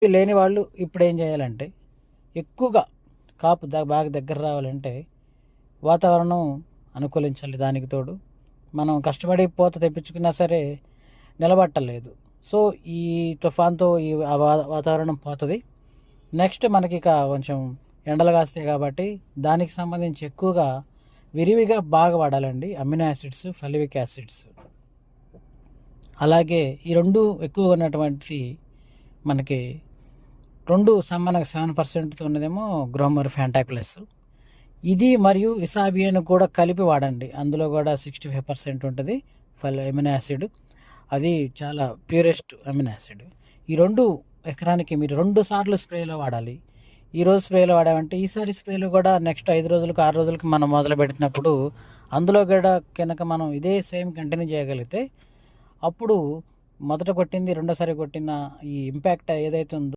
లేని వాళ్ళు ఇప్పుడు ఏం చేయాలంటే ఎక్కువగా కాపు బాగా దగ్గర రావాలంటే వాతావరణం అనుకూలించాలి. దానికి తోడు మనం కష్టపడి పూత తెప్పించుకున్నా సరే నిలబట్టలేదు. సో ఈ తుఫాన్తో ఈ వాతావరణం పోతుంది. నెక్స్ట్ మనకి ఇక కొంచెం ఎండలు కాస్తాయి కాబట్టి దానికి సంబంధించి ఎక్కువగా విరివిగా బాగా వాడాలండి అమినో యాసిడ్స్, ఫలివిక్ యాసిడ్స్. అలాగే ఈ రెండు ఎక్కువగా ఉన్నటువంటి మనకి రెండు సమానంగా 7% ఉన్నదేమో గ్రోమర్ ఫ్యాంటాక్యులస్. ఇది మరియు ఇసాబియన్ కూడా కలిపి వాడండి. అందులో కూడా 65% ఉంటుంది అమినో యాసిడ్. అది చాలా ప్యూరెస్ట్ అమినో యాసిడ్. ఈ రెండు ఎకరానికి మీరు 2 సార్లు స్ప్రేలో వాడాలి. ఈరోజు స్ప్రేలో వాడామంటే ఈసారి స్ప్రేలో కూడా నెక్స్ట్ 5 రోజులకు 6 రోజులకు మనం మొదలు పెట్టినప్పుడు అందులో కూడా కనుక మనం ఇదే సేమ్ కంటిన్యూ చేయగలిగితే అప్పుడు మొదట కొట్టింది రెండోసారి కొట్టిన ఈ ఇంపాక్ట్ ఏదైతే ఉందో